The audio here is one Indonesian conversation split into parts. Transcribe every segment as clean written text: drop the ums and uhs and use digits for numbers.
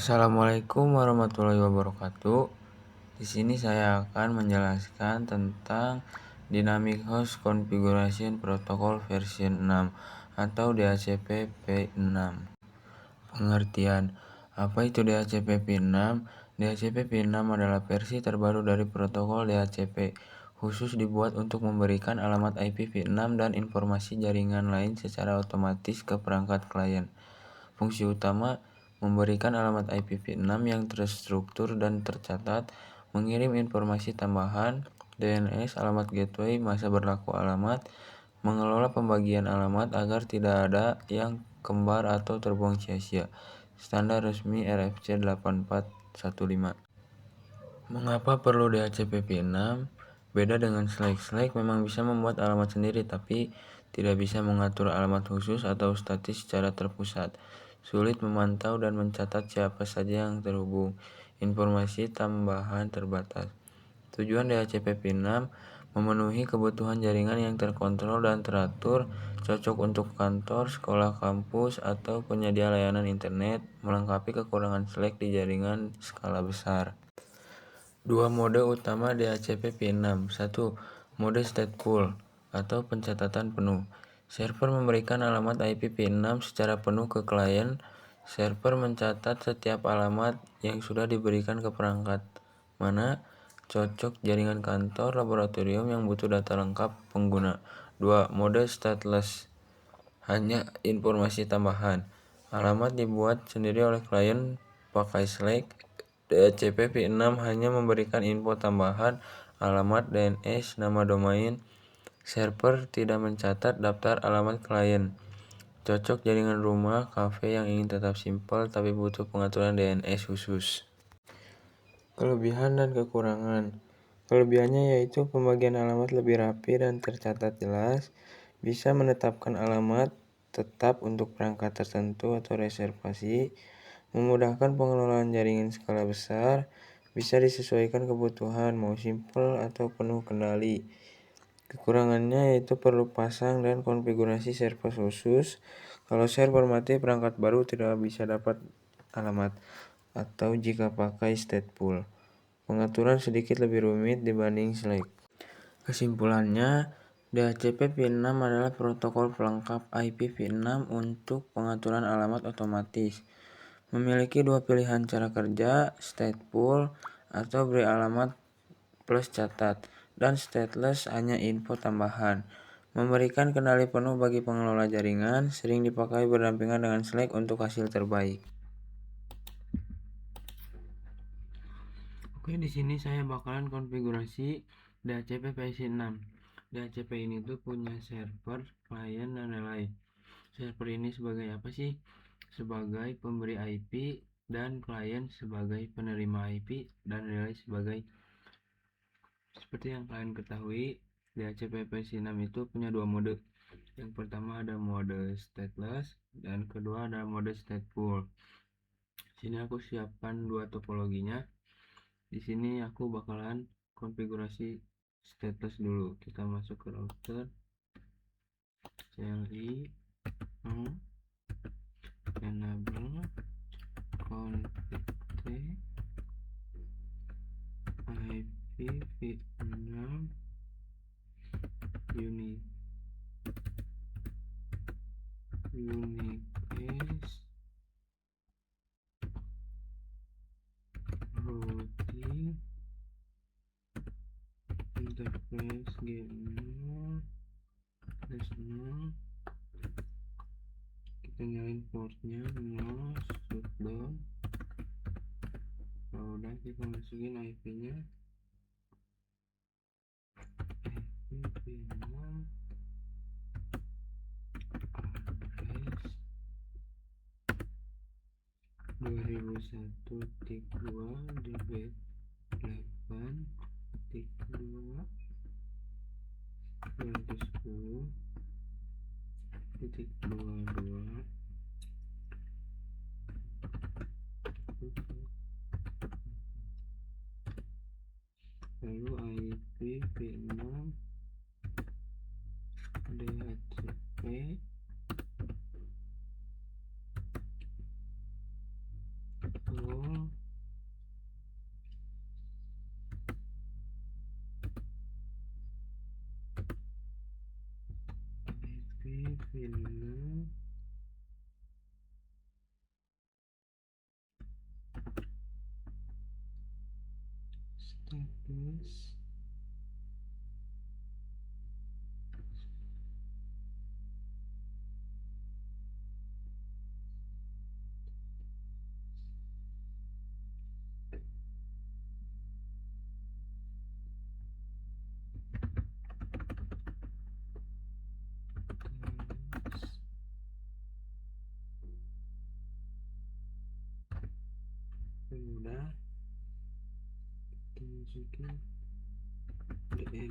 Assalamualaikum warahmatullahi wabarakatuh. Di sini saya akan menjelaskan tentang Dynamic Host Configuration Protocol version 6 atau DHCP v6. Pengertian: apa itu DHCP v6? DHCP v6 adalah versi terbaru dari protokol DHCP, khusus dibuat untuk memberikan alamat IP v6 dan informasi jaringan lain secara otomatis ke perangkat klien. Fungsi utama: memberikan alamat IP v6 yang terstruktur dan tercatat, mengirim informasi tambahan, DNS, alamat gateway, masa berlaku alamat, mengelola pembagian alamat agar tidak ada yang kembar atau terbuang sia-sia. Standar resmi RFC 8415. Mengapa perlu DHCP v6? Beda dengan Slack memang bisa membuat alamat sendiri, tapi tidak bisa mengatur alamat khusus atau statis secara terpusat. Sulit memantau dan mencatat siapa saja yang terhubung. Informasi tambahan terbatas. Tujuan DHCP v6: memenuhi kebutuhan jaringan yang terkontrol dan teratur, cocok untuk kantor, sekolah, kampus, atau penyedia layanan internet, melengkapi kekurangan Slack di jaringan skala besar. Dua mode utama DHCP v6. 1. Mode stateful atau pencatatan penuh. Server memberikan alamat IP v6 secara penuh ke klien. Server mencatat setiap alamat yang sudah diberikan ke perangkat mana cocok jaringan kantor, laboratorium yang butuh data lengkap pengguna. 2. Mode stateless, hanya informasi tambahan. Alamat dibuat sendiri oleh klien pakai Slack. DHCP v6 hanya memberikan info tambahan, alamat, DNS, nama domain. Server tidak mencatat daftar alamat klien. Cocok jaringan rumah, kafe yang ingin tetap simpel tapi butuh pengaturan DNS khusus. Kelebihan dan kekurangan. Kelebihannya yaitu pembagian alamat lebih rapi dan tercatat jelas, bisa menetapkan alamat tetap untuk perangkat tertentu atau reservasi, memudahkan pengelolaan jaringan skala besar, bisa disesuaikan kebutuhan, mau simple atau penuh kendali. Kekurangannya yaitu perlu pasang dan konfigurasi server khusus. Kalau server mati, perangkat baru tidak bisa dapat alamat, atau jika pakai stateful. Pengaturan sedikit lebih rumit dibanding Slack. Kesimpulannya, DHCP v6 adalah protokol pelengkap IP v6 untuk pengaturan alamat otomatis. Memiliki dua pilihan cara kerja, stateful atau beri alamat plus catat, dan stateless hanya info tambahan. Memberikan kendali penuh bagi pengelola jaringan, sering dipakai berdampingan dengan Slack untuk hasil terbaik. Oke, di sini saya bakalan konfigurasi DHCP v6. DHCP ini tuh punya server, klien, dan relay. Server ini sebagai apa sih? Sebagai pemberi IP, dan klien sebagai penerima IP, dan relay sebagai. Seperti yang kalian ketahui, DHCP v6 itu punya dua mode. Yang pertama ada mode stateless, dan kedua ada mode stateful. Sini aku siapkan dua topologinya. Di sini aku bakalan konfigurasi stateless dulu. Kita masuk ke router, CLI, enable config IP v6 Unicast routing interface G0 kita nyalain portnya 0 shutdown. Kalau udah kita masukin IP nya IP v6 address 2001.2.8.210.22 lalu IP v6 DHCP VIN status udah masukin DNA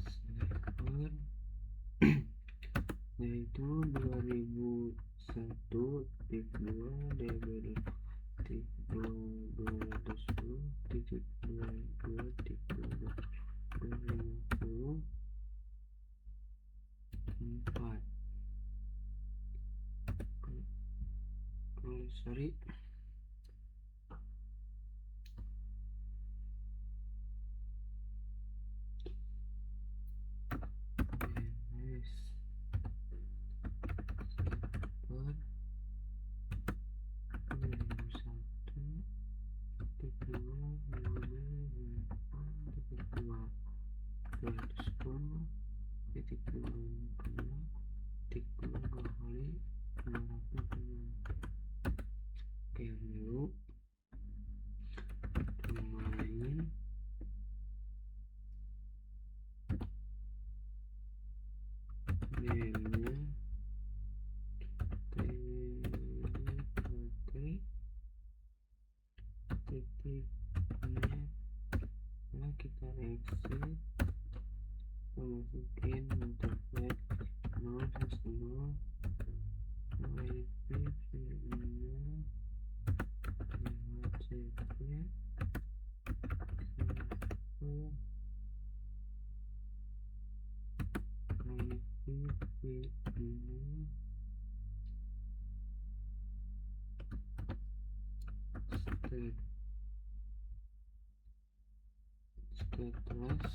server yaitu 2001 titik 2 DBD titik 210 titik 22 titik 2024 sorry DNS server 2001 titik 2 titik 2 210 titik 22 titik 22 kali 200. Oke, dulu domain name-nya titik net. Nah, kita exit, kita masukin interface 0 0 IP VIN-nya DHCP IP VIN-nya status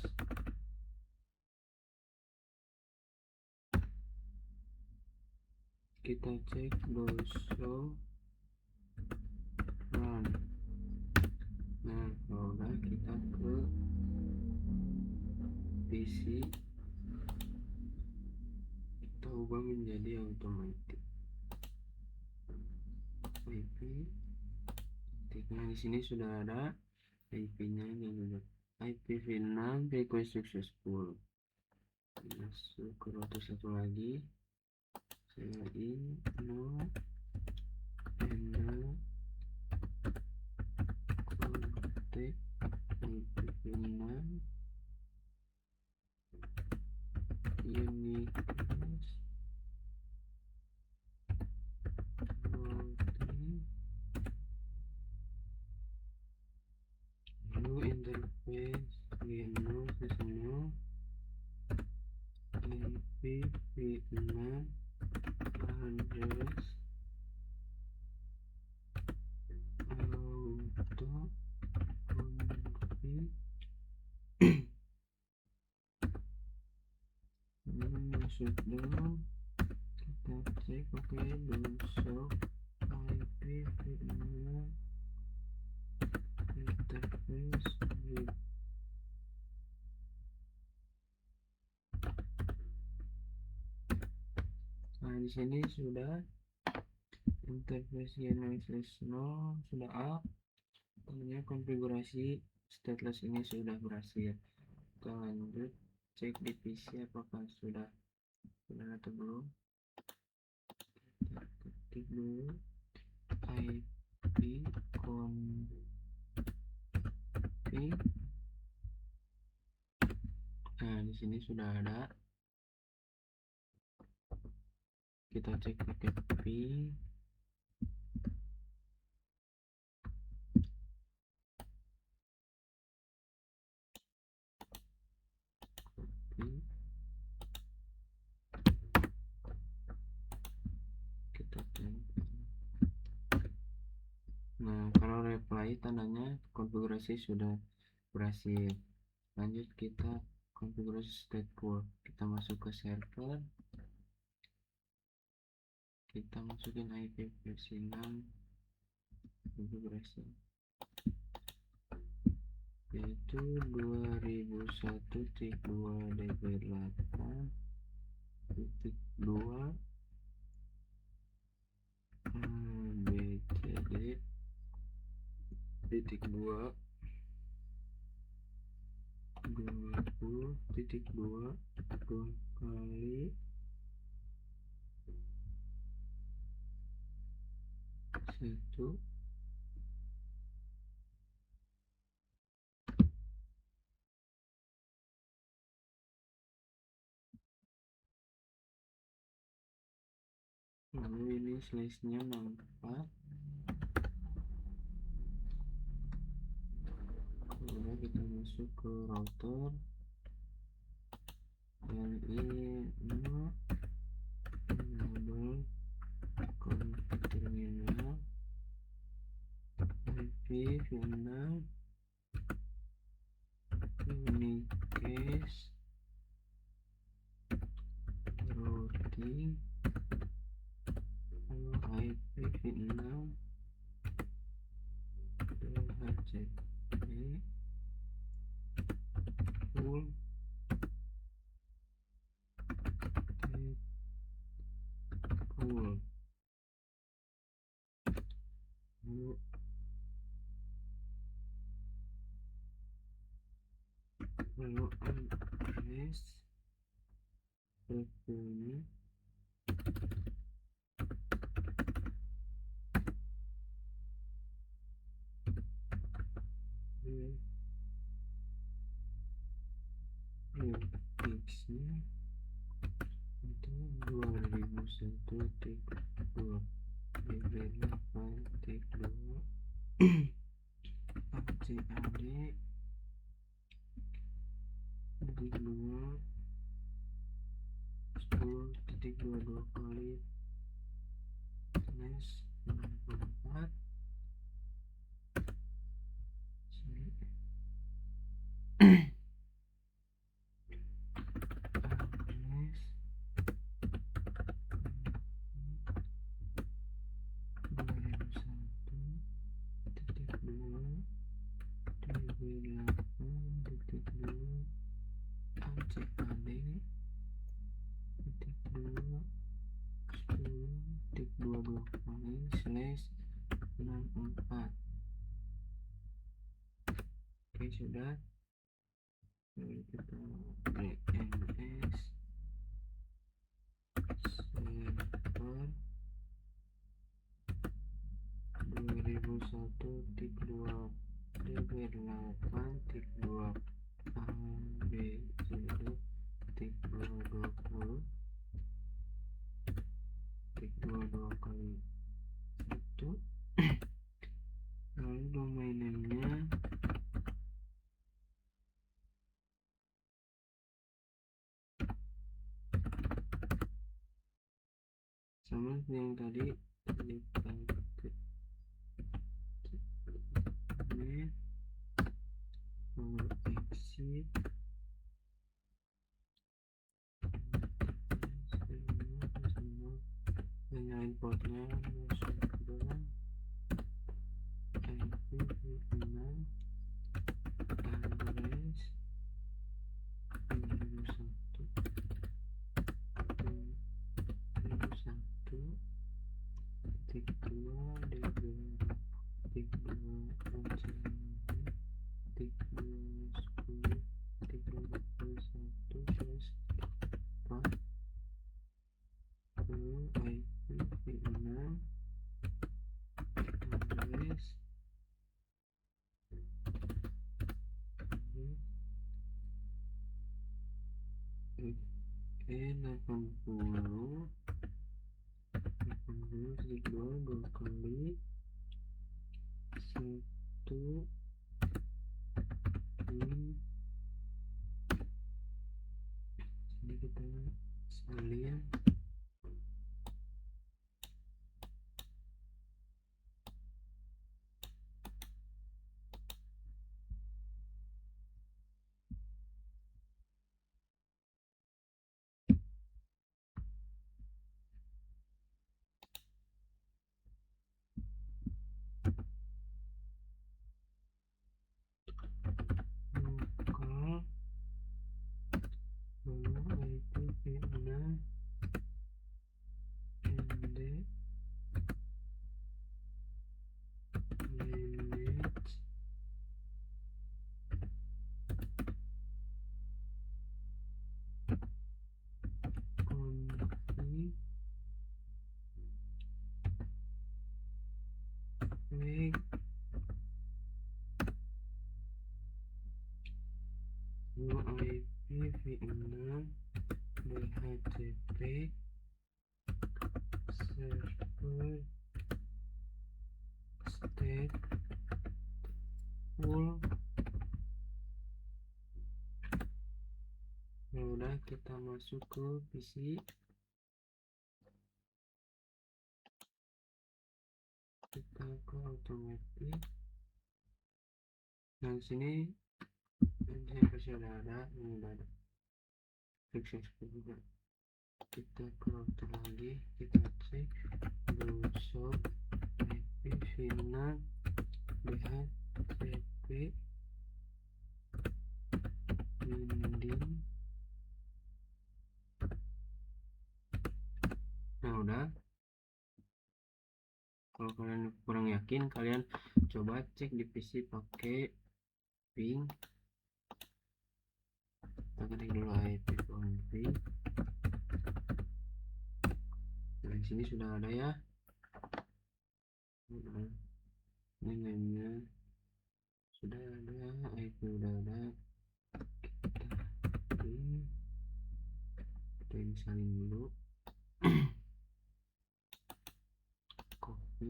kita cek show run. Nah, kalau udah kita ke PC, kita ubah menjadi automatic IP. Nah, di sini sudah ada IP-nya dan juga IP VIN6 request successful. Masuk ke router satu lagi, saya no and contact IP VIN6 uniqueness routing new interface no seasonal IP VIN6 address auto config masuk dulu, kita cek oke do show IP VIN6 interface with. Nah, di sini sudah interface GNSS 0 sudah up. Tentunya konfigurasi stateless ini sudah berhasil. Kita lanjut cek di PC apakah sudah atau belum. Kita ketik dulu IP config. Nah, di sini sudah ada. Kita cek pakai ping. Kita tempel. Nah, kalau reply tandanya konfigurasi sudah berhasil. Lanjut kita konfigurasi stateful. Kita masuk ke server, kita masukin IP versi 6 konfigurasi, yaitu 2001.2db8.2 abcd.2 20.2 2 kali 1. Lalu ini slash-nya 64. Kemudian kita masuk ke router LI no enable config terminal IP v6 unicase routing. Lalu IP v6 DHCP full full. Lalu address revenue X-nya itu 2001.2 db8.2 ACAD.2 10.22 kali slash 64 address 2001.2 db8.2 ACAD.2 10.22 kali slash 64. Oke, sudah. Lalu kita DNS server 2001.2 db8.2 abcd.220 22 kali 1. Lalu domain name-nya sama seperti yang tadi, kita net lalu exit nyalain portnya, masuk ke dalam IP6 address 2001.2 db8.2 lalu IP6 address E80 2 kali 1 ini kita salin IPv6 DHCP server stateful. Ya udah, kita masuk ke PC, kita ke automatic. Nah sini saya kasih ada ini ada successful juga. Kita ke router lagi, kita cek browser IPv6 DHCP binding. Nah udah, kalau kalian kurang yakin, kalian coba cek di PC pakai ping. Kita ketik dulu ipconfig. Nah di sini sudah ada ya. Ini namanya sudah ada, IP sudah ada. Kita installin dulu. Copy.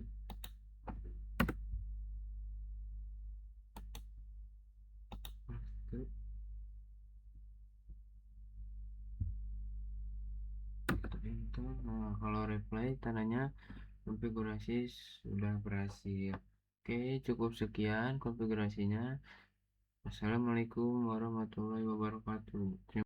Paste. Kita enter. Nah kalau reply tandanya konfigurasi sudah berhasil. Oke, cukup sekian konfigurasinya. Assalamualaikum warahmatullahi wabarakatuh.